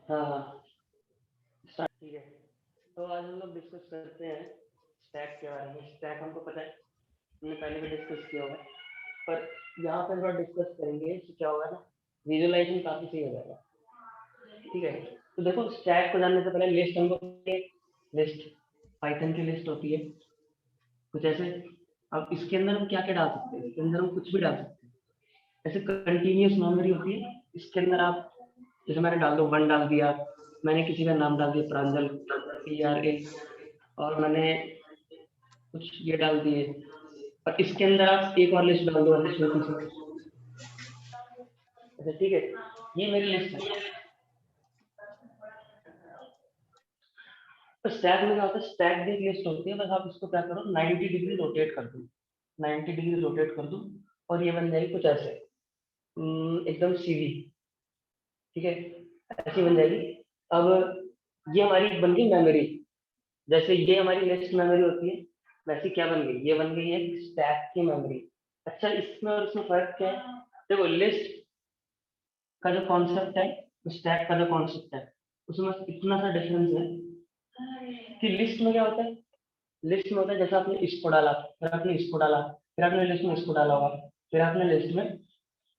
हाँ हाँ स्टार्ट। ठीक है, तो आज हम लोग डिस्कस करते हैं स्टैक के बारे में। स्टैक हमको पता है, हमने पहले भी डिस्कस किया होगा, पर यहाँ पर थोड़ा डिस्कस करेंगे इससे क्या होगा ना, विजुअलाइजेशन काफी सही हो जाएगा। ठीक है, तो देखो स्टैक को जानने से पहले लिस्ट हमको, लिस्ट पाइथन की लिस्ट होती है कुछ ऐसे। अब इसके अंदर हम क्या क्या डाल सकते हैं, इसके अंदर हम कुछ भी डाल सकते हैं। ऐसे कंटिन्यूस मेमोरी होती है, इसके अंदर आप जैसे मैंने डाल दो 1 डाल दिया, मैंने किसी का नाम डाल दिया प्रांजल PRA, और मैंने कुछ ये डाल दिए, और इसके अंदर आप एक और लिस्ट डाल दो ऐसे छोटी सी। अच्छा ठीक है, ये मेरी लिस्ट है। तो स्टैक में क्या होता है, स्टैक भी एक लिस्ट होती है, बस आप इसको क्या करो 90 डिग्री रोटेट कर दो, 90 डिग्री रोटेट कर दो, और ये बन जाएगी कुछ ऐसे एकदम सीधी। ठीक है, ऐसी बन जाएगी। अब ये हमारी बन गई मेमोरी, जैसे ये हमारी लिस्ट मेमोरी होती है, वैसी क्या बन गई, ये बन गई है स्टैक की मेमोरी। अच्छा, इसमें और इसमें फर्क क्या है, देखो लिस्ट का जो कॉन्सेप्ट है, स्टैक का जो कॉन्सेप्ट है, उसमें इतना सा डिफरेंस है कि लिस्ट में क्या होता है, लिस्ट में होता है जैसे आपने इसको डाला, फिर आपने इसको डाला, फिर आपने लिस्ट में इसको डाला होगा, फिर आपने लिस्ट में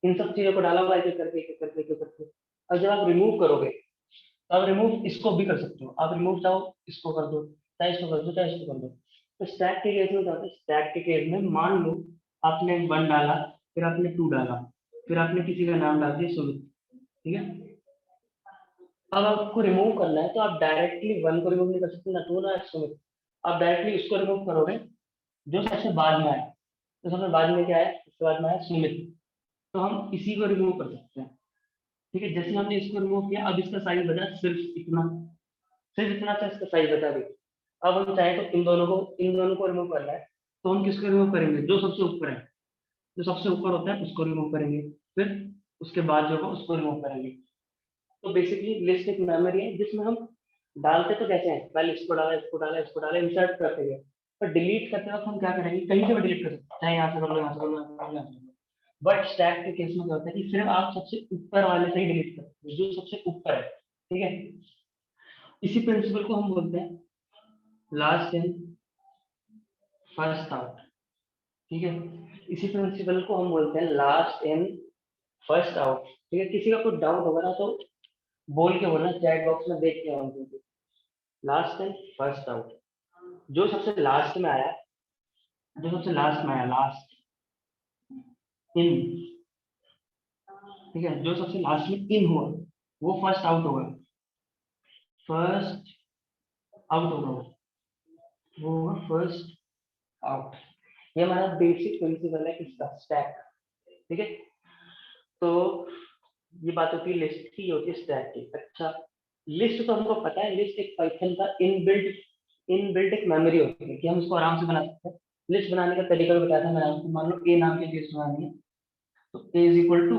इन सब चीजों को डाला होगा, एक एक करके एक एक करके एक एक करके। और जब आप रिमूव करोगे, तो आप रिमूव इसको भी कर सकते हो, आप रिमूव चाहो इसको कर दो, चाहे इसको कर दो, चाहे इसको कर दो। तो स्टैक के केस में क्या होता है, स्टैक के केस में मान लो आपने 1 डाला, फिर आपने 2 डाला, फिर आपने किसी का नाम डाल दिया सुमित। ठीक है, अब आपको रिमूव करना है, तो आप डायरेक्टली 1 को रिमूव नहीं कर सकते, ना 2 ना सुमित, आप डायरेक्टली उसको रिमूव करोगे जो सबसे बाद में आया। तो सबसे बाद में क्या है, सबसे बाद में आया सुमित, तो हम इसी को रिमूव कर सकते हैं। ठीक है, जैसे हमने इसको रिमूव किया, अब इसका साइज बचा सिर्फ इतना, सिर्फ इतना सा इसका साइज बचा भी। अब हम चाहे तो इन दोनों को रिमूव करना है, तो हम किसको रिमूव करेंगे, जो सबसे ऊपर है, जो सबसे ऊपर होता है उसको रिमूव करेंगे, फिर उसके बाद जो होगा उसको रिमूव करेंगे। तो बेसिकली लिस्ट एक मेमोरी है जिसमें हम डालते तो कैसे हैं, पहले इसको डाला, इसको डाला, इसको डाला, इंसर्ट करते हैं, पर डिलीट करते वक्त हम क्या करेंगे, कहीं से भी डिलीट कर सकते हैं, चाहे यहाँ से कर लो, यहाँ से कर लो, यहाँ से कर लो, यहाँ से कर लो। बट स्टैक के केस में क्या होता है कि सिर्फ आप सबसे ऊपर वाले से ही डिलीट करते हैं, जो सबसे ऊपर है। ठीक है, इसी प्रिंसिपल को हम बोलते हैं लास्ट इन फर्स्ट आउट। ठीक है, इसी प्रिंसिपल को हम बोलते हैं लास्ट इन फर्स्ट आउट। ठीक है, किसी का कोई डाउट होगा ना तो बोल के बोलना, चैट बॉक्स में देख के हम लास्ट इन फर्स्ट आउट। जो सबसे लास्ट में आया, जो सबसे लास्ट में आया, लास्ट इन, ठीक है, जो सबसे लास्ट में इन हुआ वो फर्स्ट आउट होगा, फर्स्ट आउट होगा, वो होगा फर्स्ट आउट। ये हमारा बेसिक प्रिंसिपल है किसका, स्टैक। ठीक है, तो ये बात होती है लिस्ट की, होती है स्टैक की। अच्छा, लिस्ट तो हमको पता है, लिस्ट एक पाइथन का इनबिल्ट एक मेमोरी होती है कि हम इसको आराम से बना सकते हैं। लिस्ट बनाने का तरीका भी बताया था मैंने आपको, मान लो ए नाम की लिस्ट बनानी है, तो ए इज इक्वल टू,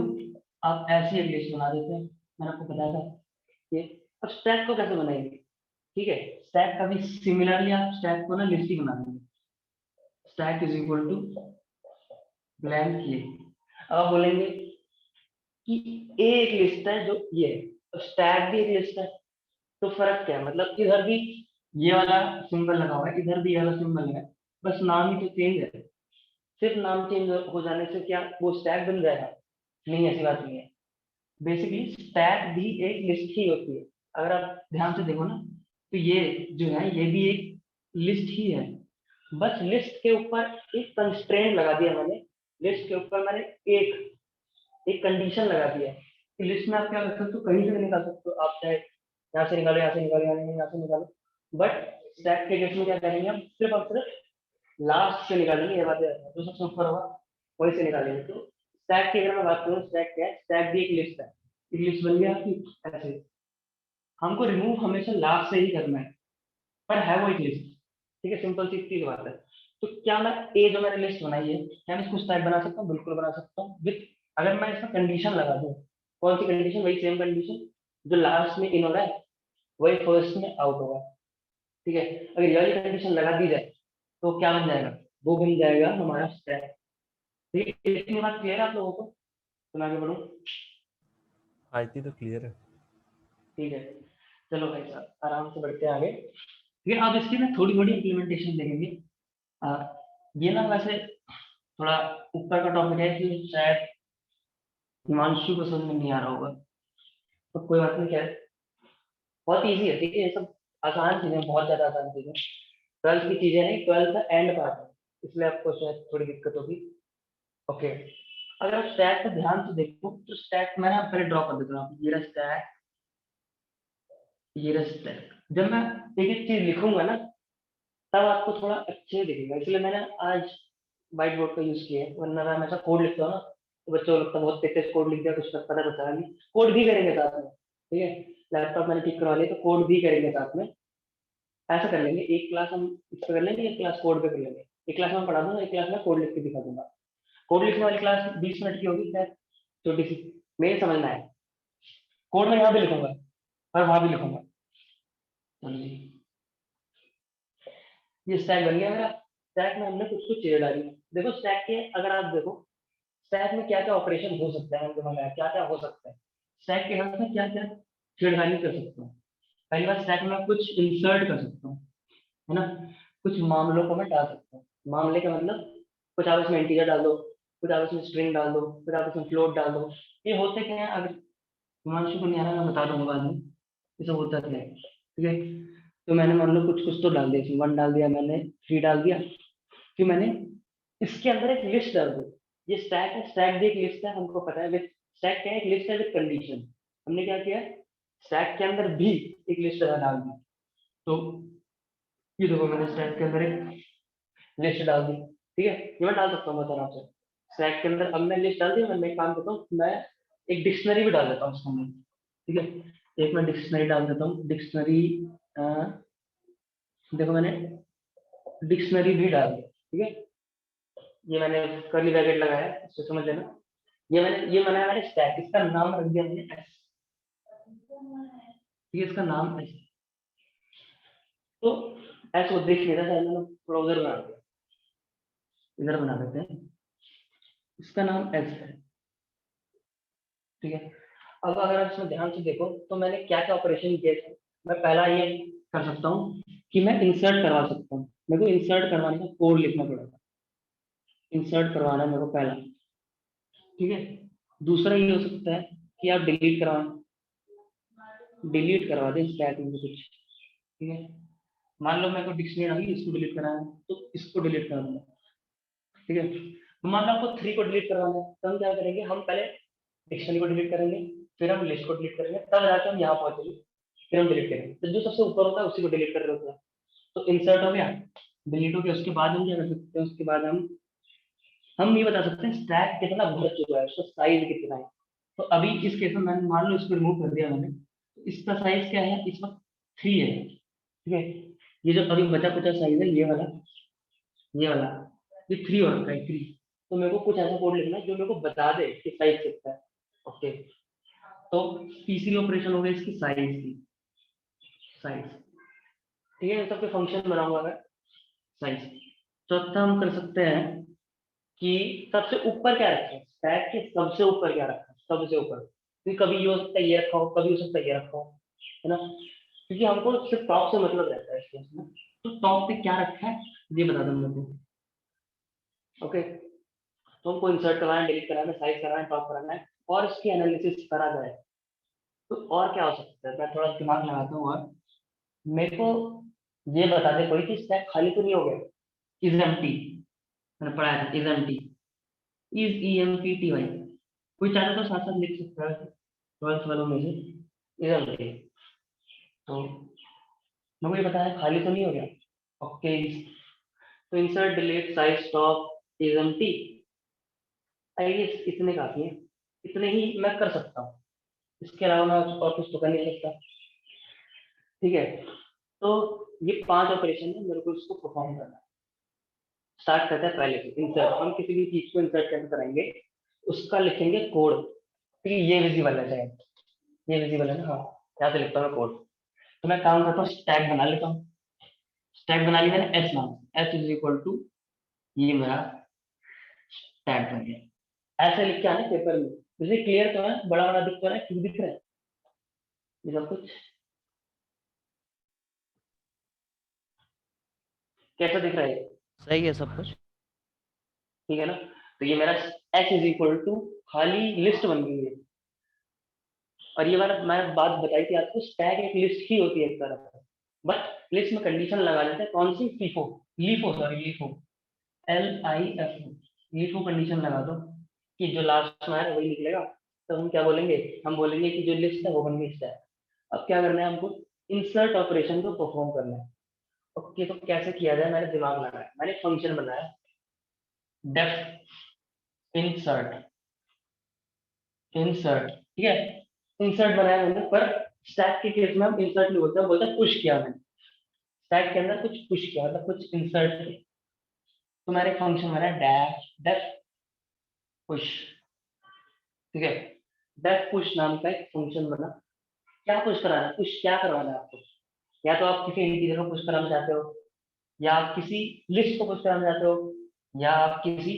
आप ऐसी एक लिस्ट बना देते हैं, मैंने आपको बताया था ये। अब स्टैक को कैसे बनाएंगे, ठीक है, स्टैक का भी सिमिलरली आप स्टैक को ना लिस्ट ही बना देंगे, stack is equal to blank ये। अब आप बोलेंगे कि ए एक लिस्ट है जो ये है, तो स्टैक भी एक लिस्ट है, तो फर्क क्या है, मतलब इधर भी ये वाला सिंबल लगा हुआ है, इधर भी ये वाला सिंबल है, बस नाम ही तो चेंज है। सिर्फ नाम चेंज हो जाने से क्या वो स्टैक बन जाएगा, नहीं, ऐसी बात नहीं है। बेसिकली स्टैक भी एक लिस्ट ही होती है, अगर आप ध्यान से देखो ना, तो ये जो है ये भी एक लिस्ट ही है, बस लिस्ट के ऊपर एक कंस्ट्रेंट लगा दिया मैंने, लिस्ट के ऊपर मैंने एक एक कंडीशन लगा दिया कि लिस्ट में आप क्या कर सकते हो, कहीं से भी निकाल सकते हो, आप चाहे यहाँ से निकालो, यहाँ से निकालो, यहाँ से निकालो। बट स्टैक के केस में क्या करेंगे, हम सिर्फ और सिर्फ लास्ट से निकालेंगे, ये बात है, जो सबसे ऊपर होगा वही से निकालेंगे। तो स्टैक की अगर मैं बात करूँ, स्टैक क्या है, स्टैक भी एक लिस्ट है, एक लिस्ट बन गया आपकी ऐसे। हमको रिमूव हमेशा लास्ट से ही करना है, पर है वो एक लिस्ट। ठीक है, सिंपल सी इतनी बात है। तो क्या मैं ए जो मैंने लिस्ट बनाई है, क्या मैं इसको स्टैक बना सकता हूँ, बिल्कुल बना सकता हूँ, विथ अगर मैं इसका कंडीशन लगा दूँ। कौन सी कंडीशन, वही सेम कंडीशन, जो लास्ट में इन हो रहा है वही फर्स्ट में आउट होगा। ठीक है, अगर ये वाली कंडीशन लगा दी जाए तो क्या बन जाएगा, वो बन जाएगा हमारा स्टैक। ठीक है, इतनी बात क्लियर है आप लोगों को, तो मैं आगे बढ़ूँ। हाँ, इतनी तो क्लियर है। ठीक है, चलो भाई साहब आराम से बढ़ते हैं आगे। ठीक है, अब इसकी ना थोड़ी थोड़ी इम्प्लीमेंटेशन देखेंगे। ये ना वैसे थोड़ा ऊपर का टॉपिक है कि शायद हिमांशु को समझ में नहीं आ रहा होगा, तो कोई बात नहीं, क्या है, बहुत इजी है। ठीक है, ये सब आसान चीजें, बहुत ज्यादा आसान चीजें, ट्वेल्थ की चीजें नहीं, ट्वेल्थ का एंड पार्ट है, इसलिए आपको शायद थोड़ी दिक्कत होगी। ओके, अगर आप स्टैक को ध्यान से देखो तो स्टैक मैं ना पहले ड्रॉ कर देता हूँ, ये रहा स्टैक, ये रहा स्टैक। जब मैं एक एक चीज लिखूंगा ना तब आपको थोड़ा अच्छे दिखेगा, इसलिए मैंने आज व्हाइट बोर्ड का यूज किया है, वरना मैं हमेशा कोड लिखता हूँ ना तो बच्चों को लगता है बहुत तेज तेज कोड लिख दिया, कुछ पता बता नहीं। कोड भी करेंगे साथ में, ठीक है, लैपटॉप मैंने ठीक करवा लिया तो कोड भी करेंगे साथ में। ऐसा कर लेंगे, एक क्लास हम इस पे कर लेंगे, एक क्लास कोड पे कर लेंगे, एक क्लास में पढ़ा दूंगा, एक क्लास में कोड लिख के दिखा दूंगा। कोड लिखने वाली क्लास 20 मिनट की होगी शायद, छोटी सी, मेरे समझना है। कोड में यहाँ भी लिखूंगा और वहां भी लिखूंगा। चलो जी, ये स्टैक बन गया मेरा। स्टैक में हमने कुछ कुछ चीजें डाली। देखो स्टैक के, अगर आप देखो स्टैक में क्या क्या ऑपरेशन हो सकता है, हमने बनाया क्या क्या हो सकता है, स्टैक के साथ में क्या क्या छेड़खानी कर सकता हूँ। पहली बार स्टैक में कुछ इंसर्ट कर सकता हूँ, है ना, कुछ मामलों को मैं डाल सकता हूँ। मामले का मतलब कुछ आप इसमें इंटीजर डाल दो, कुछ आप इसमें स्ट्रिंग डाल दो, कुछ आप इसमें फ्लोट डाल दो। ये होते क्या है, अगर हिमांशु को नहीं आना मैं बता दूंगा बाद में, ये सब होता क्या है। ठीक है, तो मैंने मान लो कुछ कुछ तो डाल दिया, इसमें 1 डाल दिया मैंने, 3 डाल दिया, फिर मैंने इसके अंदर एक लिस्ट डाल दी। ये स्टैक है, स्टैक भी एक लिस्ट है, हमको पता है विद स्टैक क्या है, एक लिस्ट है विद कंडीशन। हमने क्या किया, स्टैक के अंदर भी एक लिस्ट डाल दी। तो ये देखो मैंने स्टैक के अंदर एक लिस्ट डाल दी। ठीक है, ये मैं डाल सकता हूँ बहुत आराम से स्टैक के अंदर। अब मैं लिस्ट डाल दी, मैं एक काम करता हूँ, मैं एक डिक्शनरी भी डाल देता हूँ उसके अंदर। ठीक है, एक मैं डिक्शनरी डाल देता हूँ, डिक्शनरी, देखो मैंने डिक्शनरी भी डाल दी। ठीक है, ये मैंने कर्ली ब्रैकेट लगाया, इसको समझ लेना। ये बनाया मैंने स्टैक, इसका नाम रख दिया मैंने एस। ठीक है, इसका नाम एस। तो एस को देख लेना चाहिए, मैंने थोड़ा उधर बना दिया, इधर बना देते हैं, इसका नाम एस है। ठीक है, अब अगर आप इसमें ध्यान से देखो तो मैंने क्या क्या ऑपरेशन किए थे। मैं पहला ये कर सकता हूँ कि मैं इंसर्ट करवा सकता हूँ, मेरे को इंसर्ट करवाने का कोड लिखना पड़ेगा, इंसर्ट करवाना है मेरे को पहला। ठीक है, दूसरा ये हो सकता है कि आप डिलीट करवाएं, डिलीट करवा दें स्टैक में से कुछ। ठीक है, मान लो मेरे को डिक्शनरी डाली, इसको डिलीट कराना है तो इसको डिलीट करा दूंगा। ठीक है, तो मान लो आपको 3 को डिलीट करवाना है, तो हम क्या करेंगे, हम पहले डिक्शनरी को डिलीट करेंगे, फिर हम लिस्ट को डिलीट करेंगे, तब जाकर हम यहाँ पहुंचेंगे, फिर हम डिलीट करेंगे। तो जो सबसे ऊपर होता है उसी को डिलीट कर रहे होते हैं। तो इंसर्ट हो गया, डिलीट हो गया, उसके बाद हम क्या कर सकते हैं, उसके बाद हम ये बता सकते हैं स्टैक कितना भर चुका है, उसका साइज कितना है। तो अभी इस केस में मैंने मान लो इसको रिमूव कर दिया मैंने, तो इसका साइज क्या है इस वक्त, 3 है। ठीक है, ये जो अभी बचा कुचा साइज है, ये वाला, ये 3 हो रखा है, 3। तो मेरे को कुछ ऐसा कोड लिखना है जो मेरे को बता दे कि साइज कितना है। ओके, तो तीसरी ऑपरेशन हो गई इसकी साइज की, साइज। ठीक है, इन सबके फंक्शन बनाऊंगा मैं, साइज। चौथा हम कर सकते हैं कि सबसे ऊपर क्या रखें, स्टैक के सबसे ऊपर क्या रखा, सबसे ऊपर, क्योंकि कभी ये हो सकता है ये रखा हो, कभी हो सकता है ये रखा हो, है ना, क्योंकि हमको सिर्फ टॉप से मतलब रहता है इस केस में। तो टॉप पे क्या रखा है ये बता दो मेरे को। ओके, तो हमको इंसर्ट कराना है, डिलीट कराना है, साइज कराना है, टॉप कराना है, और इसकी एनालिसिस करा जाए। तो और क्या हो सकता है, मैं थोड़ा दिमाग लगाता हूँ, और मेरे को ये बता दे कोई कि स्टैक खाली तो नहीं हो गया, इज एम्प्टी, मैंने पढ़ाया था is empty, is E M P T Y, कोई चाहे तो साथ साथ लिख सकता है ट्वेल्थ वालों में से, इज एम्प्टी। तो मेरे को ये बताया खाली तो नहीं हो गया। ओके, तो insert delete size stop is empty, I guess इतने काफी है, इतने ही मैं कर सकता हूँ, इसके अलावा मैं और कुछ तो कर नहीं सकता। ठीक है, तो ये 5 ऑपरेशन है, मेरे को इसको परफॉर्म करना है। स्टार्ट करते हैं पहले से इंसर्ट, हम किसी भी चीज को इंसर्ट कैसे कराएंगे, उसका लिखेंगे कोड। ठीक है, ये विजिबल है शायद, ये विजिबल है ना, हाँ, यहाँ से लिखता हूँ कोड। तो मैं काम करता हूँ, स्टैक बना लेता हूँ, स्टैक बना लिया मैंने एस नाम, एस इज इक्वल टू, ये मेरा स्टैक बन गया। ऐसे लिख के आने पेपर में, जैसे क्लियर तो है, बड़ा बड़ा दिख तो रहा है, ठीक दिख रहा है, ये सब कुछ कैसा दिख रहा है? सही है सब कुछ। ठीक है ना? तो ये मेरा एच इज इक्वल टू खाली लिस्ट बन गई है। और ये मैंने बात बताई थी आपको, स्टैक एक लिस्ट ही होती है एक तरह से, बट लिस्ट में कंडीशन लगा देते हैं, कौन सी? FIFO, LIFO, sorry LIFO, LIFO, LIFO condition लगा दो कि जो लास्ट में आएगा वही निकलेगा। तो हम क्या बोलेंगे? हम बोलेंगे कि जो लिस्ट है वो बन गई स्टैक। अब क्या करना है हमको? इंसर्ट ऑपरेशन को परफॉर्म करना है। ओके, तो कैसे किया जाए? मैंने दिमाग लगाया, मैंने फंक्शन बनाया, डेफ इंसर्ट, इंसर्ट, ठीक है? इंसर्ट बनाया मैंने, पर स्टैक के केस में हम इंसर्ट नहीं बोलते, हम बोलते हैं पुश किया मैंने। स्टैक के अंदर कुछ पुश किया, मतलब कुछ इंसर्ट किया। तो मैंने फंक्शन बनाया डैश डेफ पुश, ठीक है? डेफ पुश नाम का एक फंक्शन बना। क्या पुश कराना है? पुश क्या करवाना है आपको? या तो आप किसी इंटीजर को पुश कराना चाहते हो, या आप किसी लिस्ट को पुश कराना चाहते हो, या आप किसी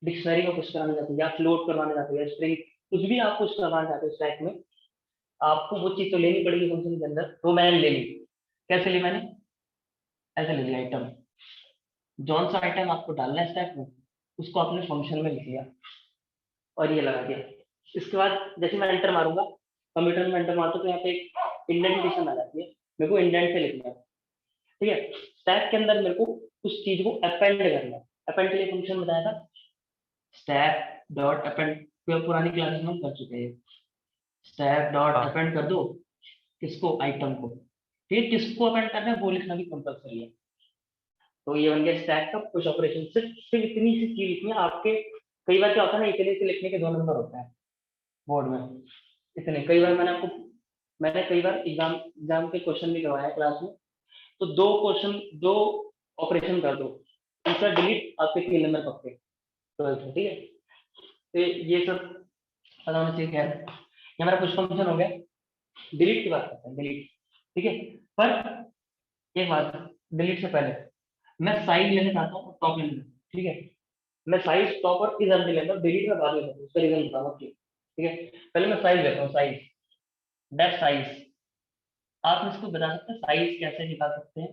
डिक्शनरी को पुश कराना चाहते हो, या फ्लोट करवाना चाहते हो, या स्ट्रिंग, कुछ भी आप पुश करवाना चाहते हो स्टैक में, आपको वो चीज तो लेनी पड़ेगी फंक्शन के अंदर। तो मैंने ले ली। कैसे ली मैंने? ऐसे ले लिया, आइटम, जौन सा आइटम आपको डालना है स्टैक में, उसको आपने फंक्शन में लिख लिया और ये लगा दिया। इसके बाद जैसे मैं एंटर मारूंगा, कंप्यूटर में एंटर मारता, तो यहाँ पे एक इंडेंटेशन आ जाती है, मेरे को इंडेंट से लिखना है, ठीक है? स्टैक के अंदर मेरे को उस चीज को अपेंड करना है। अपेंड के लिए फंक्शन बताया था, स्टैक डॉट अपेंड, पुरानी क्लासेस में हम कर चुके हैं। स्टैक डॉट हाँ। अपेंड कर दो, किसको? आइटम को। ठीक, किसको अपेंड करना है वो लिखना भी कंपलसरी है। तो ये बन गया स्टैक का पुश ऑपरेशन। सिर्फ इतनी सी चीज लिखनी है आपके। कई बार क्या होता है ना, इतने से लिखने के 2 नंबर होता है बोर्ड में। इतने, कई बार मैंने कई बार एग्जाम एग्जाम के क्वेश्चन भी करवाया क्लास में। तो 2 क्वेश्चन, 2 ऑपरेशन कर दो, तीसरा डिलीट, आपके 3 नंबर पक्के 12th, ठीक है? तो ये सब पता होना चाहिए। क्या है, ये हमारा पुश फंक्शन हो गया। डिलीट की बात करते हैं, डिलीट, ठीक है? पर एक बात, डिलीट से पहले मैं साइज लेना चाहता हूँ टॉप लेना, ठीक है? मैं साइज टॉप और इधर नहीं लेता, डिलीट में बाद में लेता हूँ, उसका रीजन बताऊंगा क्यों, ठीक है? पहले मैं साइज लेता हूँ, साइज, डेफ साइज। आप इसको बता सकते हैं साइज कैसे निकाल सकते हैं?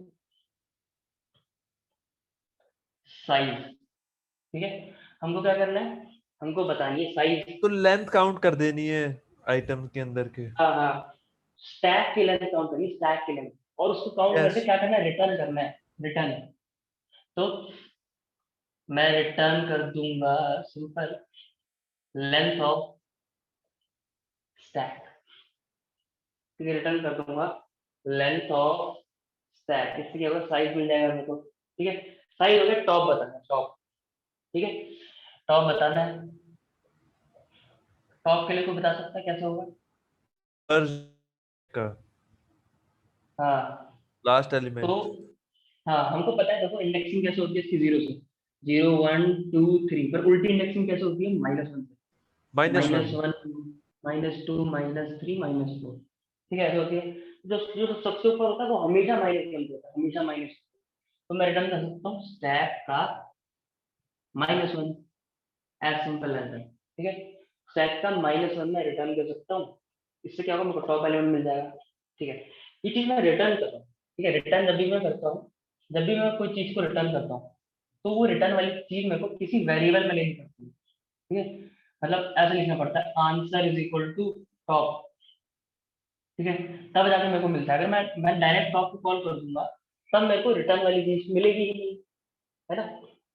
साइज, ठीक है? हमको क्या करना है? हमको बतानी है साइज। तो लेंथ काउंट कर देनी है आइटम के अंदर के। हाँ हाँ, स्टैक की लेंथ काउंट करनी, स्टैक की लेंथ, और उसको काउंट यस। करके क्या करना है? रिटर्न करना है, रिटर्न। तो मैं रिटर्न कर दूंगा सिंपल लेंथ ऑफ स्टैक, ठीक है? रिटर्न कर दूंगा लेंथ ऑफ स्टैक। इससे क्या होगा? साइज मिल जाएगा मेरे को, ठीक है? साइज हो गया, टॉप बताना है, टॉप, ठीक है? टॉप बताना है। टॉप के लिए कोई बता सकता है कैसे होगा? पर का हाँ, लास्ट तो एलिमेंट। हाँ, हमको पता है, देखो इंडेक्सिंग कैसे होती है इसकी, 0 से, 0 1 2 3, पर उल्टी इंडेक्सिंग कैसे होती है? -1 से, -1। -1 -2 -3 -4, ठीक है? ऐसे होती है। जो जो सबसे ऊपर होता है वो हमेशा -1 होता है, हमेशा माइनस। तो मैं रिटर्न कर सकता हूँ स्टैक का -1, एज सिंपल एज दैट, ठीक है? स्टैक का -1 मैं रिटर्न कर सकता हूँ। इससे क्या होगा? मेरे को टॉप एलिमेंट मिल जाएगा, ठीक है? ये चीज मैं रिटर्न कर रहा हूँ, ठीक है? रिटर्न जब भी मैं करता हूँ, जब भी मैं कोई चीज को रिटर्न करता हूँ, तो वो रिटर्न वाली चीज मेरे को किसी वेरिएबल में लेनी पड़ती है, ठीक है? मतलब ऐसे लिखना पड़ता है, answer is equal to top, ठीक है? तब जाके मेरे को मिलता है। अगर मैं डायरेक्ट टॉप को कॉल कर दूंगा, तब मेरे को रिटर्न वाली चीज मिलेगी ही नहीं, है ना?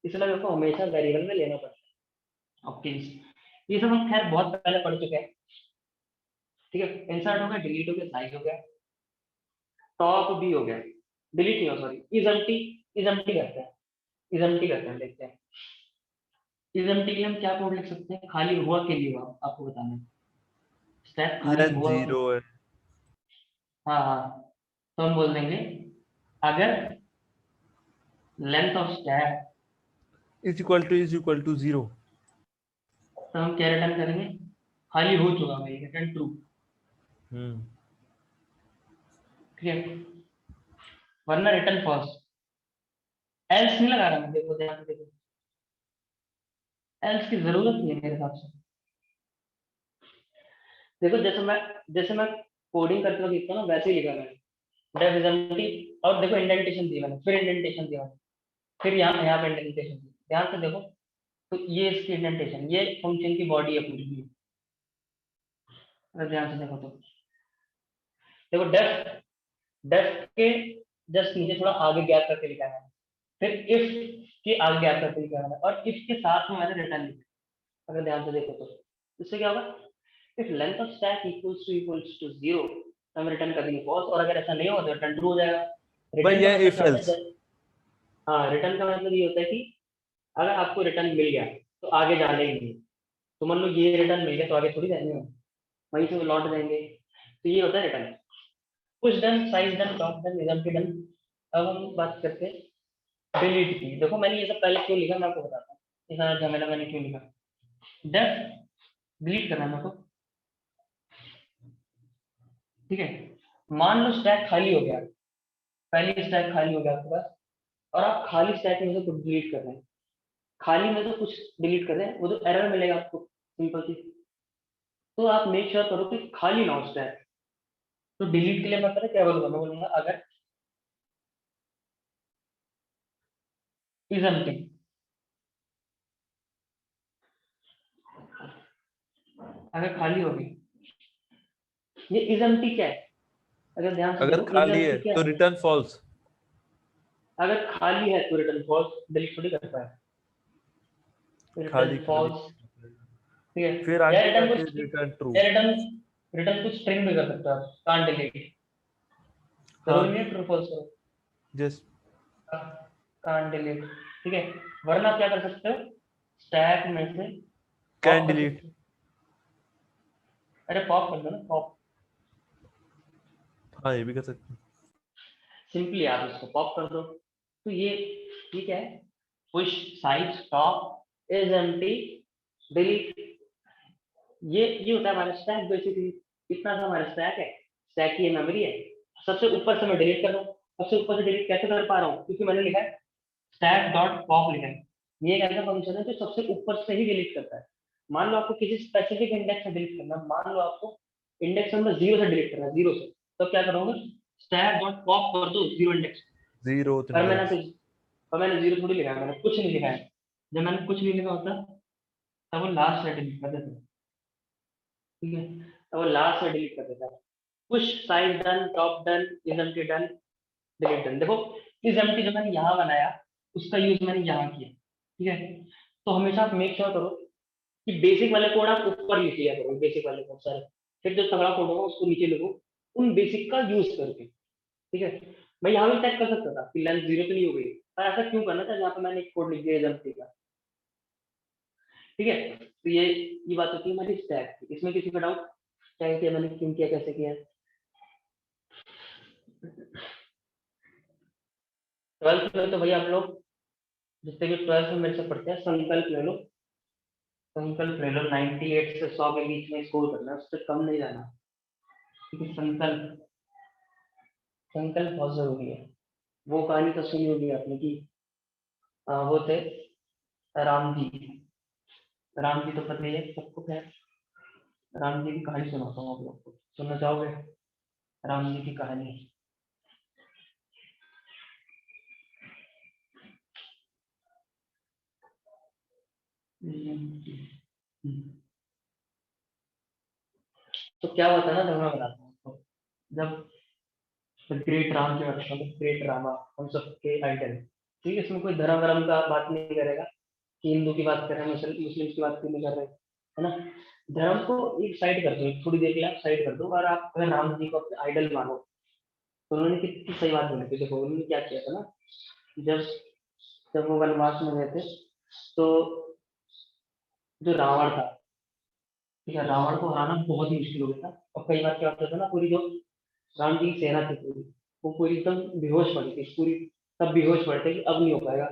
इसलिए मेरे को हमेशा वेरिएबल में लेना पड़ता है। ओके, ये सब हम खैर बहुत पहले पढ़ चुके हैं, ठीक है? इंसर्ट हो गया, डिलीट हो गया, साइज हो गया, टॉप भी हो गया, डिलीट नहीं हो, सॉरी, इज एम्प्टी करते हैं, इज एम्प्टी करते हैं, देखते हैं इज एम्प्टी के लिए हम क्या कोड लिख सकते हैं? खाली हुआ के लिए हुआ आपको बताना है, स्टैक खाली लेंथ हुआ के, 0 है। हाँ हाँ, तो हम बोल देंगे अगर length of stack, is equal to 0। तो हम क्या रिटर्न करेंगे? खाली हो चुका भाई, रिटर्न ट्रू, हम्म। ठीक है? वरना रिटर्न फॉल्स। एल्स नहीं लगा रहा मैं, देखो ध्यान से देखो, एल्स की जरूरत नहीं है मेरे हिसाब से। देखो जैसे मैं कोडिंग करते वक्त लिखता हूँ ना वैसे ही लिखा मैंने, डेफ इज एम्प्टी, और देखो इंडेंटेशन दी मैंने, फिर इंडेंटेशन दिया मैंने, फिर यहाँ पे इंडेंटेशन दी, ध्यान से देखो। तो ये इसकी इंडेंटेशन, ये फंक्शन की बॉडी है पूरी की, अगर ध्यान से देखो तो देखो डेफ, डेफ के जस्ट नीचे थोड़ा आगे गैप करके लिखा है, फिर इफ के आगे गैप करके लिखा है, और इफ के साथ में मैंने रिटर्न लिखा, अगर ध्यान से देखो तो इससे क्या होगा, if length of stack equals to 0 तो हम रिटर्न कर देंगे फॉल्स, और अगर ऐसा नहीं हो तो रिटर्न ट्रू हो जाएगा। भाई रिटर्न ये का मतलब इफ क्या होता एल्स। है, हाँ रिटर्न का मतलब ये होता है कि अगर आपको रिटर्न मिल गया तो आगे जाना ही नहीं, तो मान लो ये रिटर्न मिल गया तो आगे थोड़ी जाएंगे हम, वहीं से लौट जाएंगे, तो ये होता है return. Push done, size done, top done, example done. अब हम बात करते हैं डिलीट की। देखो मैंने ये सब पहले क्यों लिखा मैं आपको बताता हूँ, ये सारा झमेला मैंने क्यों लिखा। डेफ डिलीट करना है मेरे को, ठीक है। मान लो स्टैक खाली हो गया, पहली स्टैक खाली हो गया आपके पास, और आप खाली स्टैक में से कुछ डिलीट कर रहे हैं, खाली में तो कुछ डिलीट कर रहे हैं, वो तो एरर मिलेगा आपको, सिंपल सी। तो आप मेक श्योर करो कि खाली ना हो स्टैक। तो डिलीट के लिए मैं पता है क्या बोलूंगा, मैं बोलूंगा अगर इज एम्प्टी, अगर खाली होगी, ये इज एम्प्टी क्या है, अगर ध्यान से अगर देखो इज खाली है एम्प्टी क्या तो है, रिटर्न फॉल्स। अगर खाली है तो रिटर्न फॉल्स, डिलीट थोड़ी करता है, खाली रिटर्न खाली फॉल्स, ठीक है। फिर या आगे रिटर्न जाके कुछ, रिटर्न ट्रू। या रिटर्न, रिटर्न कुछ स्ट्रिंग भी कर सकते हो आप, कांट डिलीट, हाँ जरूरी नहीं है ट्रू फॉल्स करो, जस्ट कांट डिलीट, ठीक है। वरना क्या कर सकते हो, स्टैक में से कैन पॉप कर डिलीट। सकते हो, अरे पॉप कर दो ना, पॉप, हाँ ये भी कर सकते हैं। सिंपली आप इसको पॉप कर दो। तो ये ठीक है, push size top is empty delete, ये होता है हमारा स्टैक बेसिकली। इतना सा हमारा स्टैक है, स्टैक की मेमोरी है, सबसे ऊपर से मैं डिलीट कर रहा हूँ। सबसे ऊपर से डिलीट कैसे कर पा रहा हूँ, क्योंकि मैंने लिखा है स्टैक डॉट पॉप लिखा है, ये एक ऐसा फंक्शन है जो सबसे ऊपर से ही डिलीट करता है। मान लो आपको किसी स्पेसिफिक इंडेक्स से डिलीट करना, मान लो आपको इंडेक्स नंबर 0 से डिलीट करना है, 0 से, तो क्या करोगे, स्टैक डॉट पॉप कर दो 0 इंडेक्स, जीरो पर मैंने इंडेक्स। तो, पर मैंने 0 थोड़ी लिखा है, मैंने कुछ नहीं लिखा है। जब मैंने कुछ नहीं लिखा होता तब वो लास्ट से डिलीट कर देता, ठीक है, तब वो लास्ट से डिलीट कर देता है। Push size done, top done, is empty done, delete done. देखो इज एम्प्टी जो मैंने यहाँ बनाया उसका यूज मैंने यहाँ किया, ठीक है। तो हमेशा आप मेक श्योर करो कि बेसिक वाले कोड आप ऊपर लिख लिया करो, बेसिक वाले कोड सारे, फिर जो तगड़ा कोड होगा उसको नीचे लिखो, उन बेसिक का यूज करके, ठीक है। मैं यहाँ भी चेक कर सकता था कि लेंथ 0 तो नहीं हो गई, पर ऐसा क्यों करना था, जहाँ पे मैंने एक कोड लिख दिया इज एम्प्टी का, ठीक है। तो ये बात होती है हमारी स्टैक की। इसमें किसी का डाउट, क्या किया मैंने, क्यों किया, कैसे किया। 12th में तो भैया आप लोग जितने भी 12th में मेरे से पढ़ते हैं, संकल्प ले लो, संकल्प ले लो, 98 से 100 के बीच में स्कोर करना है, उससे कम नहीं जाना, ठीक है। संकल्प, संकल्प बहुत जरूरी है। वो कहानी तो सुनी होगी आपने कि वो थे राम जी, राम जी तो पता ही है सबको, खैर राम जी की कहानी सुनाता हूँ आप लोग को, सुनना चाहोगे राम जी की कहानी। तो क्या होता है ना, जब मैं बताता हूँ आपको, जब ग्रेट राम की बात करता हूँ, ग्रेट रामा हम सबके आइडल, ठीक है। इसमें कोई धर्म वरम का बात नहीं करेगा कि हिंदू की बात कर रहे हैं, मुस्लिम की बात क्यों नहीं कर रहे हैं, है ना। धर्म को एक साइड कर दो, थोड़ी देर के लिए आप साइड कर दो, और आप अगर राम जी को अपने आइडल मानो, तो उन्होंने कितनी सही बात बोली थी। देखो उन्होंने क्या किया था ना, जब जब वो वनवास में गए थे, तो जो रावण था, ठीक है, रावण को हराना बहुत ही मुश्किल हो गया था, और कई बार क्या होता था ना, पूरी जो राम जी की सेना थी पूरी, वो पूरी एकदम बेहोश पड़ी थी पूरी, सब बेहोश पड़े थे कि अब नहीं हो पाएगा,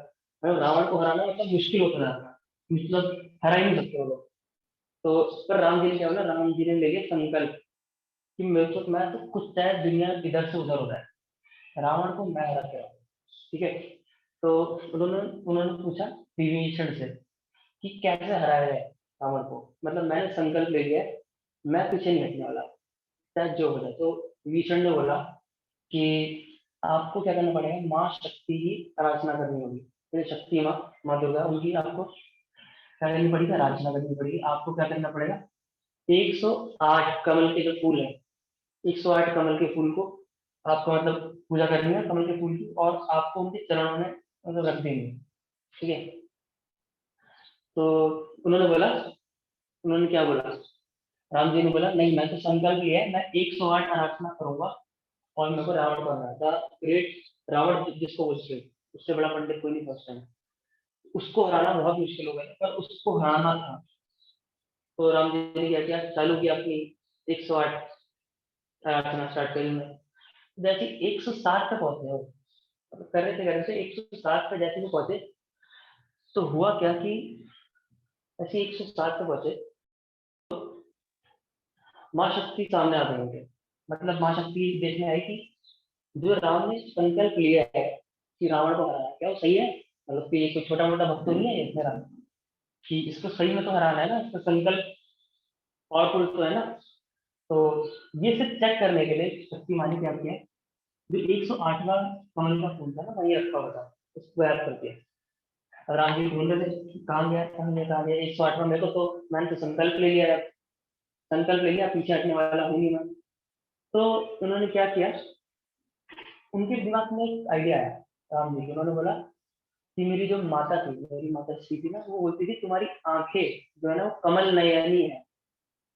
मतलब रावण को हराना मतलब मुश्किल होता जा रहा, मतलब हरा ही नहीं सकते वो लोग। तो पर राम जी ने क्या बोला, राम जी ने ले लिया संकल्प कि मेरे को, मैं तो कुछ चाहे दुनिया इधर से उधर हो रहा है, रावण को मैं हरा के रहूं, ठीक है। तो उन्होंने उन्होंने पूछा विभीषण से कि कैसे हराया जाए रावण को, मतलब मैंने संकल्प ले लिया है, मैं पीछे नहीं हटने वाला, चाहे जो हो जाए। तो विभीषण ने बोला कि आपको क्या करना पड़ेगा, माँ शक्ति की आराधना करनी होगी। तो शक्ति माँ दुर्गा, उनकी आपको क्या करनी पड़ेगी, आराधना करनी पड़ेगी। आपको क्या करना पड़ेगा, 108 कमल के जो फूल है, 108 कमल के फूल को आपको मतलब पूजा करनी है कमल के फूल की, और आपको उनके चरणों में मतलब रख देंगे। ठीक है। तो उन्होंने बोला, उन्होंने क्या बोला, राम जी ने बोला नहीं, मैं तो संकल्प लिया है, मैं 108 आराधना करूंगा और मेरे को रावण को हराना था। ग्रेट रावण जिसको बोलते हैं, उससे बड़ा पंडित कोई नहीं फर्स्ट टाइम। उसको हराना बहुत मुश्किल हो गया, पर उसको हराना था। तो राम जी ने क्या किया, चालू किया अपनी 108 आराधना स्टार्ट करी मैं। जैसे 107 पे पहुंचे वो, कर रहे थे कर रहे थे 107 पे जैसे भी पहुंचे, तो हुआ क्या कि ऐसे 107 पे पहुंचे, माँ शक्ति सामने आ गए उनके। मतलब माँ शक्ति देखने आई कि जो राम ने संकल्प लिया है कि रावण को हराना है, क्या वो सही है? मतलब कि ये कोई छोटा मोटा भक्त तो नहीं है ये मेरा, कि इसको सही में तो हराना है ना, इसका संकल्प पावरफुल तो है ना। तो ये सिर्फ चेक करने के लिए शक्ति माँ ने क्या किया, जो 108वां कमल का फूल था ना वहीं रखा हुआ था, उसको याद कर दिया। और राम जी ढूंढ रहे थे कि कहाँ गया कहाँ गया कहाँ गया, 108वां मेरे को तो, मैंने तो संकल्प ले लिया, संकल्प ले लिया, पीछे हटने वाला हूँ नहीं मैं। तो उन्होंने क्या किया, उनके दिमाग में एक आइडिया आया राम जी को। उन्होंने बोला कि मेरी जो माता थी, मेरी माता श्री थी ना, वो बोलती थी तुम्हारी आंखें जो है ना वो कमल नयनी है।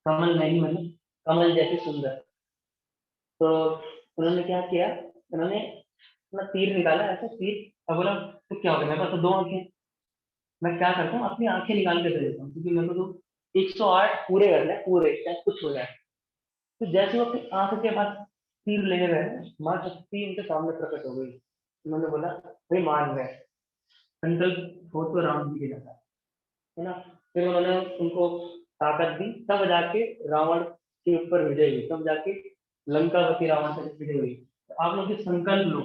कमल नयनी मतलब कमल जैसे सुंदर। तो उन्होंने क्या किया, उन्होंने अपना तीर निकाला ऐसे तीर, और बोला तो क्या हो गया, मेरे पास तो दो आंखें, मैं क्या करता हूँ अपनी आंखें निकाल के दे देता हूँ, क्योंकि मेरे को तो 108 पूरे करना है, पूरे चाहे कुछ हो जाए। तो जैसे वो अपनी आंख के पास तीर लेने गए, माँ शक्ति उनके सामने प्रकट हो गई। उन्होंने बोला भाई मान गए, संकल्प हो तो राम जी के जाता है ना। फिर उन्होंने उनको ताकत दी, तब जाके रावण के ऊपर विजय हुई, तब जाके लंकावती रावण से विजय हुई। तो आप लोग ये संकल्प लो,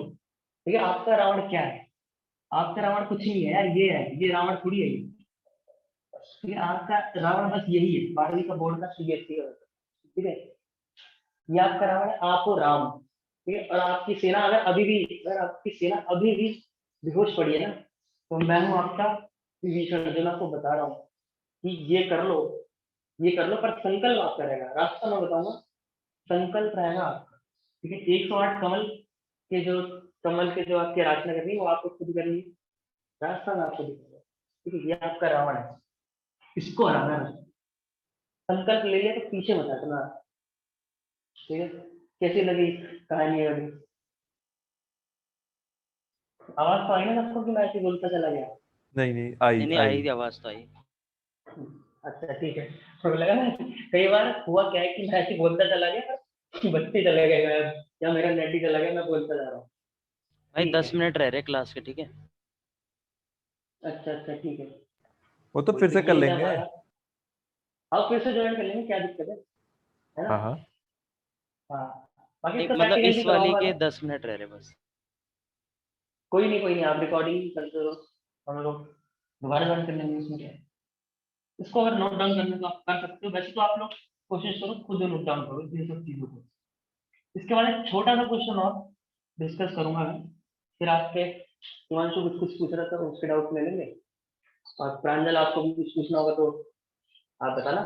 ठीक है। आपका रावण क्या है, आपका रावण कुछ नहीं है यार, ये है, ये रावण थोड़ी है ये। ठीक है, आपका रावण बस यही है, 12वीं का बोर्ड का सीबीएसई का। ठीक है, ये आपका रावण है, आप हो राम। ठीक है, और आपकी सेना अगर अभी भी, अगर आपकी सेना अभी भी बेहोश पड़ी है ना, तो मैं हूँ आपका विभीषण, जो मैं आपको बता रहा हूँ कि ये कर लो, ये कर लो, पर संकल्प आपका रहेगा, रास्ता मैं बताऊंगा, संकल्प रहेगा आपका। ठीक है, 108 कमल के जो, कमल के जो आपकी रचना करनी है वो आपको खुद करनी है, रास्ता मैं आपको दिखाऊंगा। ठीक है, ये आपका रावण है, इसको हराना है। संकल्प ले लिया तो पीछे मत हटना। ठीक है, कैसी लगी कहानी अभी? आवाज तो आई ना सबको कि मैं ऐसे बोलता चला गया? नहीं नहीं, नहीं आई नहीं, आई। आई आवाज तो आई। अच्छा ठीक है, तो लगा ना कई बार हुआ क्या है कि मैं ऐसे बोलता चला गया, बत्ती चले गए गायब, या मेरा नेट ही चला गया, मैं बोलता जा रहा हूँ। भाई ठीक 10 है, मिनट रह रहे क्लास के, ठीक है। अच्छा अच्छा ठीक है। वो तो फिर तो से कर ये है लेंगे। हमारा, आप फिर से ज्वाइन कर लेंगे, क्या दिक्कत है ना? हाँ हाँ। हाँ, बाकी नहीं इसका मतलब प्रैक्टिकल भी इस वाली करवाऊंगा के मैं। 10 मिनट रह रहे बस। कोई नहीं, आप रिकॉर्डिंग करते रहो, हम लोग दोबारा ज्वाइन कर लेंगे, इसमें क्या है। इसको अगर नोट डाउन करने को आप कर सकते हो, वैसे तो आप लोग कोशिश करो खुद नोट डाउन करो इन सब चीजों को। इसके बाद एक छोटा सा क्वेश्चन और डिस्कस करूंगा मैं, फिर आपके हिमांशु कुछ कुछ पूछ रहा था, उसके डाउट ले लेंगे। और प्रांजल आपको भी कुछ पूछना होगा तो आप बताना,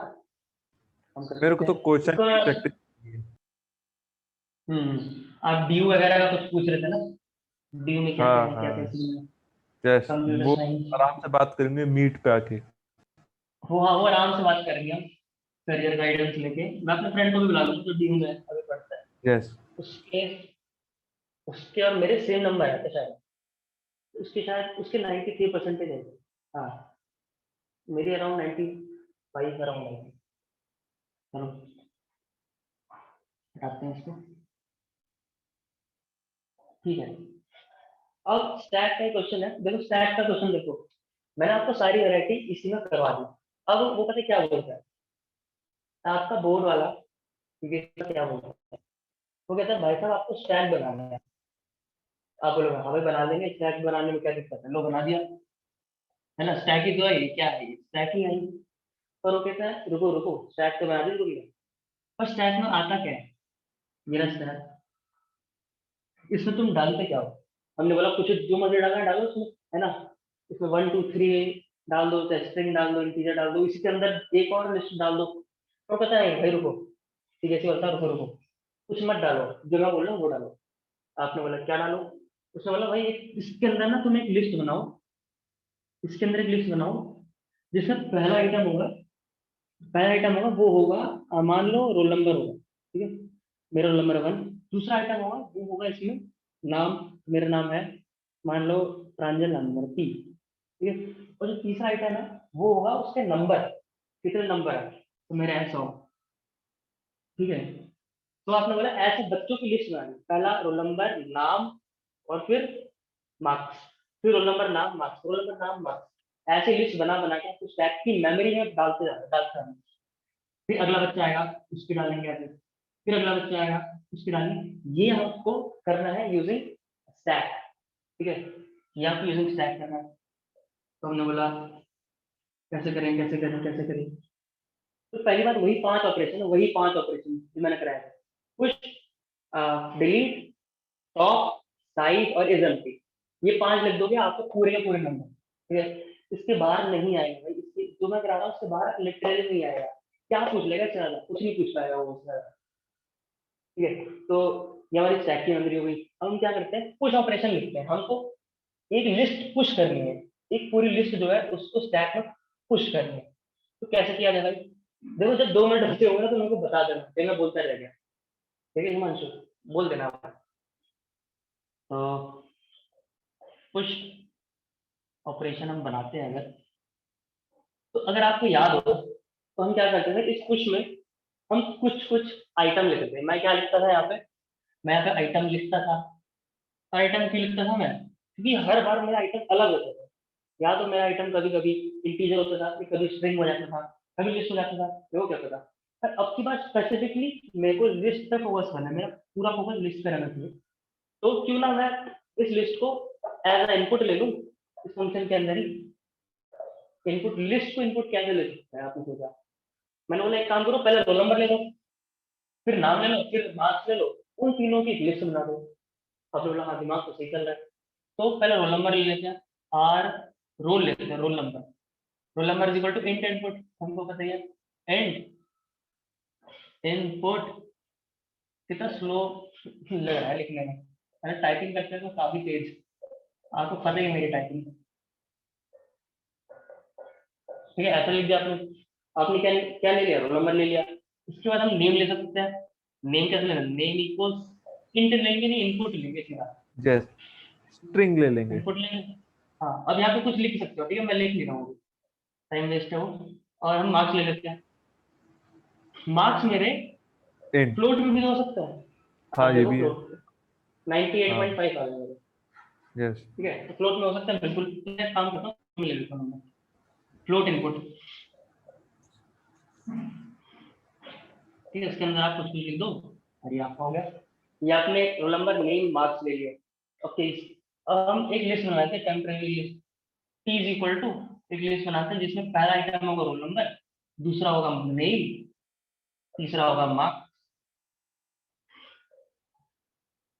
हम कर मेरे को सकते तो हैं क्वेश्चन इसको। की प्रैक्टिस। आप ड्यू वगैरह का कुछ पूछ रहे थे ना, ड्यू में क्या क्या हाँ है, क्या क्या हाँ, सीन है, यस। कंप्यूटर वो साइंस। आराम से बात करेंगे मीट पे आके। वो हाँ, वो आराम से बात करेंगे हम, करियर गाइडेंस लेके। मैं अपने फ्रेंड को भी बुला लूंगा जो ड्यू में अभी पढ़ता है। यस। उसके उसके और मेरे सेम नंबर है शायद, उसके शायद उसके 93% है। हाँ, मेरी अराउंड 95 अराउंड है। चलो हटाते हैं इसको। ठीक है, अब स्टैक का क्वेश्चन है, देखो स्टैक का क्वेश्चन देखो, मैंने आपको सारी वैरायटी इसी में करवा दी। अब वो पता है क्या बोलता है आपका बोर्ड वाला, ये क्या बोलता है, वो कहता है भाई साहब आपको स्टैक बनाना है। आप बोलोगे हाँ भाई बना देंगे, स्टैक बनाने में क्या दिक्कत है, लो बना दिया, है ना। स्टैक ही तो है, ये क्या है, ये स्टैक ही है। पर वो कहता है रुको रुको, स्टैक तो बना दी रुको, पर स्टैक में आता क्या है, ये रहा स्टैक। इसमें तुम डालते क्या हो? हमने बोला कुछ जो मर्जी डालना है डालो उसमें, है ना? इसमें 1 2 3 डाल दो, चाहे स्ट्रिंग डाल दो, इंटीजर डाल दो, इसी के अंदर एक और लिस्ट डाल दो। तो पता है भाई रुको, ठीक है ऐसे होता है, रुको रुको, कुछ मत डालो, जो मैं बोल रहा हूँ वो डालो। आपने बोला क्या डालो? उसने बोला भाई इसके अंदर ना तुम एक लिस्ट बनाओ, इसके अंदर एक लिस्ट बनाओ जिसमें पहला आइटम होगा, वो होगा मान लो रोल नंबर होगा, ठीक है, मेरा रोल नंबर 1। दूसरा आइटम होगा वो होगा इसमें नाम, मेरा नाम है मान लो प्रांजल, नाम नंबर P, ठीक है। और जो तीसरा आइटम है वो होगा उसके नंबर, कितने नंबर है, तो मेरा है 100, ठीक है। तो आपने बोला ऐसे बच्चों की लिस्ट बनानी, पहला रोल नंबर, नाम और फिर मार्क्स, फिर रोल नंबर, नाम, मार्क्स, रोल नंबर, नाम, मार्क्स, ऐसे लिस्ट बना बना के आपको स्टैक की मेमोरी में डालते जाना। फिर अगला बच्चा आएगा उसकी डालेंगे ऐसे, फिर अगला बच्चा आएगा उसकी डालेंगे। ये आपको करना है यूजिंग स्टैक, ठीक है, ये आपको यूजिंग स्टैक करना है। तो हमने बोला कैसे करें कैसे करें कैसे करें। तो पहली बात वही 5 ऑपरेशन, जो मैंने कराया था, पुश, डिलीट, टॉप, साइज और इज एम्प्टी। ये 5 लिख दोगे आपको पूरे के पूरे नंबर, ठीक है। इसके बाहर नहीं आएगा भाई, इसके जो मैं करा रहा हूँ उसके बाहर लिटरली नहीं आएगा। क्या पूछ लेगा चला, कुछ नहीं पूछ पाएगा वो उसका, ठीक है। तो ये हमारी स्टैक की मेमोरी हो गई। हम क्या करते हैं, पुश ऑपरेशन लिखते हैं। हमको एक लिस्ट पुश करनी है, एक पूरी लिस्ट जो है उसको स्टैक में पुश करनी है। तो कैसे किया जाए भाई? देखो जब 2 मिनट बचे होंगे ना तो मेरे को बता देना, फिर मैं बोलता रह गया, ठीक है हिमांशु, बोल देना आप। तो पुश ऑपरेशन हम बनाते हैं अगर, तो अगर आपको याद हो तो हम क्या करते थे, इस पुश में हम कुछ कुछ आइटम लिखते थे। मैं क्या लिखता था यहाँ पे, मैं यहाँ पे आइटम लिखता था। आइटम क्यों लिखता था मैं? क्योंकि हर बार मेरा आइटम अलग होता था। या तो मेरा आइटम कभी कभी इंटीजर होता था, कभी स्ट्रिंग हो जाता था, कभी लिस्ट हो जाता था, वो क्या होता था। पर अब की बात स्पेसिफिकली मेरे को लिस्ट पे फोकस करना है, मेरा पूरा फोकस लिस्ट पे रहना चाहिए। तो क्यों ना मैं इस लिस्ट को एज अ इनपुट ले लूँ इस फंक्शन के अंदर ही। इनपुट लिस्ट को इनपुट कैसे ले सकते हैं आपने सोचा? मैंने बोला एक काम करो, पहले रोल नंबर ले लो, फिर नाम ले लो, फिर मार्क्स ले लो, उन तीनों की एक लिस्ट बना दो। अब बोला हाँ दिमाग तो सही चल रहा है। तो पहले रोल नंबर ले लेते हैं, आर रोल लेते हैं, roll number is equal to int input, हमको पता ही है। एंड इनपुट, कितना स्लो लग रहा है लिखने में, अरे टाइपिंग करते हैं तो काफी तेज, आपको पता ही है मेरी टाइपिंग, ठीक है। ऐसा लिख दिया आपने। आपने क्या क्या ले लिया, रोल नंबर ले लिया। इसके बाद हम नेम ले सकते हैं। नेम कैसे लेना, नेम इक्वल्स इंट लेंगे, नहीं इनपुट लेंगे सीधा, यस, स्ट्रिंग ले लेंगे। इनपुट लेंगे। हाँ अब यहाँ पे कुछ लिख सकते हो, ठीक है, मैं लिख नहीं रहा हूँ, टाइम वेस्ट है वो। और हम मार्क्स ले लेते हैं। मार्क्स मेरे इंट, फ्लोट में भी हो सकता है। हाँ अब ये देखो भी है। फ्लोट 98.5 आ गया मेरे, यस, ठीक है, तो फ्लोट में हो सकता है बिल्कुल। मैं काम करता हूँ, मैं ले लेता हूँ फ्लोट इनपुट, ठीक है। इसके अंदर आप कुछ भी लिख दो और ये आपका हो गया। ये आपने रोल नंबर, नेम, मार्क्स ले लिया। ओके, अब हम एक लिस्ट बनाते हैं, temporary list. T is equal to, एक लिस्ट बनाते हैं जिसमें पहला आइटम होगा रोल नंबर, दूसरा होगा नेम, तीसरा होगा मार्क्स,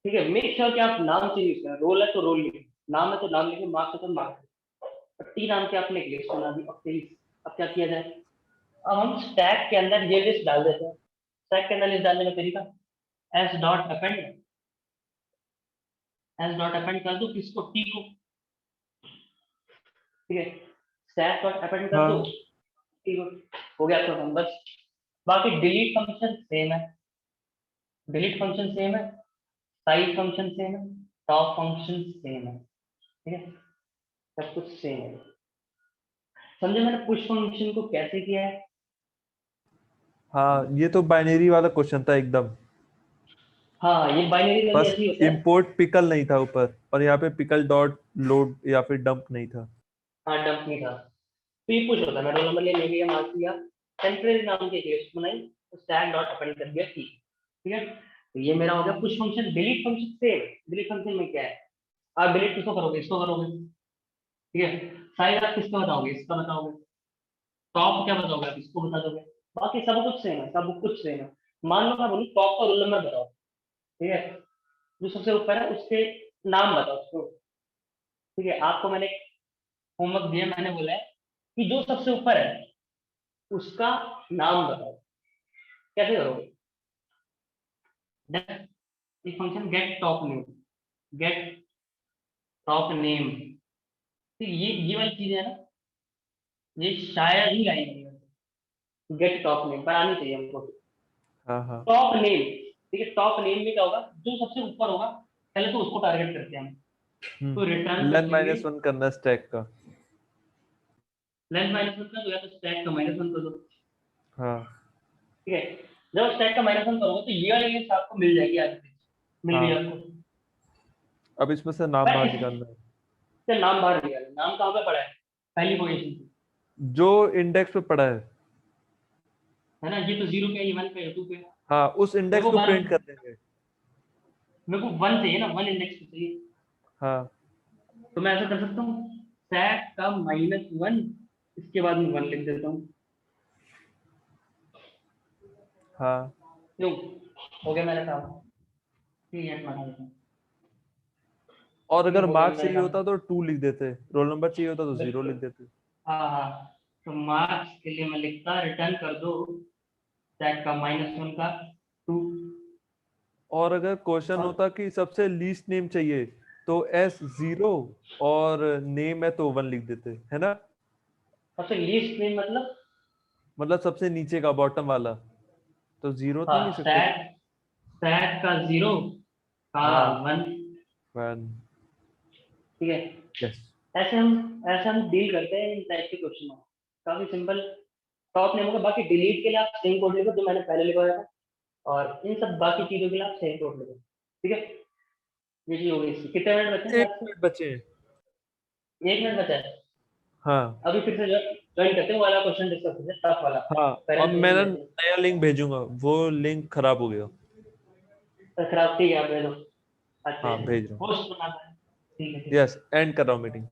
ठीक है। मेक श्योर कि आप नाम चेंज करें, रोल है तो रोल लिखें, नाम है तो नाम लिखें, मार्क्स है तो मार्क्स। टी नाम के आपने एक लिस्ट बना दी। अब क्या किया जाए, अब हम स्टैक के अंदर ये लिस्ट डाल देते हैं। स्टैक के अंदर लिस्ट डालने का तरीका, S dot append, S dot append कर दो किसको, टी को, ठीक है। स्टैक डॉट अपेंड कर दो हाँ टी को, हो गया आपका काम बस। बाकी डिलीट फंक्शन सेम है, डिलीट फंक्शन सेम है, साइज फंक्शन सेम है, टॉप फंक्शन सेम है, ठीक है, सब कुछ सेम है। समझे मैंने पुश फंक्शन को कैसे किया है? हाँ, ये तो बाइनरी वाला क्वेश्चन था एकदम। हाँ ये बाइनरी में भी बस ऐसे ही होता है। इंपोर्ट पिकल नहीं था ऊपर, और यहाँ पे पिकल डॉट लोड या फिर डंप नहीं था। हाँ डंप नहीं था, तो ये पुश होता है। मैं रोल नंबर ले लिया, मार्क्स लिया, टेम्परेरी नाम की एक लिस्ट बनाई, तो स्टैक डॉट अपेंड कर दिया टी, ठीक है। तो ये मेरा हो गया पुश फंक्शन। डिलीट फंक्शन से, डिलीट फंक्शन में क्या है, आप डिलीट किसको करोगे, इसको करोगे, ठीक है। साइज आप किसका बताओगे, इसका बताओगे। टॉप क्या बताओगे आप, इसको बता दोगे। बाकी सब कुछ सेम है, सब कुछ सेम है। मान लो मैं बोलूँ टॉप का रोल नंबर बताओ, ठीक है, जो सबसे ऊपर है उसके नाम बताओ उसको। ठीक है, आपको मैंने होमवर्क दिया, मैंने बोला है कि जो सबसे ऊपर है उसका नाम बताओ। कैसे करोगे? एक function get top name, get top name. ये वाली चीज है ना, ये शायद ही आएंगी, गेट टॉप नेम पर आनी चाहिए हमको। हाँ हाँ टॉप नेम, ठीक है, टॉप नेम में क्या होगा, जो सबसे ऊपर होगा पहले तो उसको टारगेट करते हैं हम, तो रिटर्न कर लेन देंगे -1 करना स्टैक का। लेंथ -1 का, तो या तो स्टैक का -1 कर दो। हाँ ठीक है, जब स्टैक का -1 करोगे तो ये वाली लिस्ट आपको मिल जाएगी, आज मिल गई हाँ। आपको। अब इसमें से नाम पर बाहर इससे निकालना है। नाम बाहर निकालो, नाम कहाँ पे पड़ा है? पहली पोजीशन पे जो इंडेक्स पे पड़ा है ना, ये तो 0 पे, ये 1 पे, 2 पे। हाँ, उस मेरे इंडेक्स को को वन प्रिंट कर देंगे। मेरे को 1 चाहिए ना, 1 इंडेक्स पे चाहिए। हाँ तो मैं ऐसा कर सकता हूँ, स्टैक का -1, इसके बाद में 1 लिख देता हूँ। हाँ क्यों? हो गया मेरा काम। ठीक है, बना देता हूँ। और ठीक है, अगर हो गया मार्क्स मेरा चाहिए काम। होता तो 2 लिख देते, रोल नंबर चाहिए होता तो 0 बिल्कुल। लिख देते। हाँ हाँ, तो मार्क्स के लिए मैं लिखता रिटर्न कर दो स्टैक का -1 का 2। और अगर क्वेश्चन और होता कि सबसे लीस्ट नेम चाहिए तो S0 और नेम है तो 1 लिख देते, है ना। सबसे लीस्ट नेम मतलब? मतलब सबसे नीचे का, बॉटम वाला, तो 0 तो नहीं हाँ, सकते। स्टैक स्टैक का 0 का हाँ 1। 1। ठीक है, यस। ऐसे हम डील करते हैं इन टाइप के क्वेश्चन में। काफी सिंपल। टॉप नेम होगा, बाकी डिलीट के लिए आप सेम कोड लिखो जो मैंने पहले लिखवाया था, और इन सब बाकी चीजों के लिए आप सेम कोड लिखो। ठीक है, ये चीज हो गई इसकी। कितने मिनट बचे हैं एक क्लास मिनट बचे हैं। में? 1 मिनट बचा है। हाँ अभी फिर से ज्वाइन करते हैं, वो वाला क्वेश्चन डिस्कस करते हैं, टफ वाला। हाँ। और पेरेंट्स मैं मीटिंग ना लेते हैं। नया लिंक भेजूंगा, वो लिंक खराब हो गया। तो खराब, ठीक है, आप ले लो। अच्छा, हाँ भेज रहा हूँ। होस्ट बनाना है। ठीक है, ठीक है। यस, एंड कर रहा हूँ मीटिंग।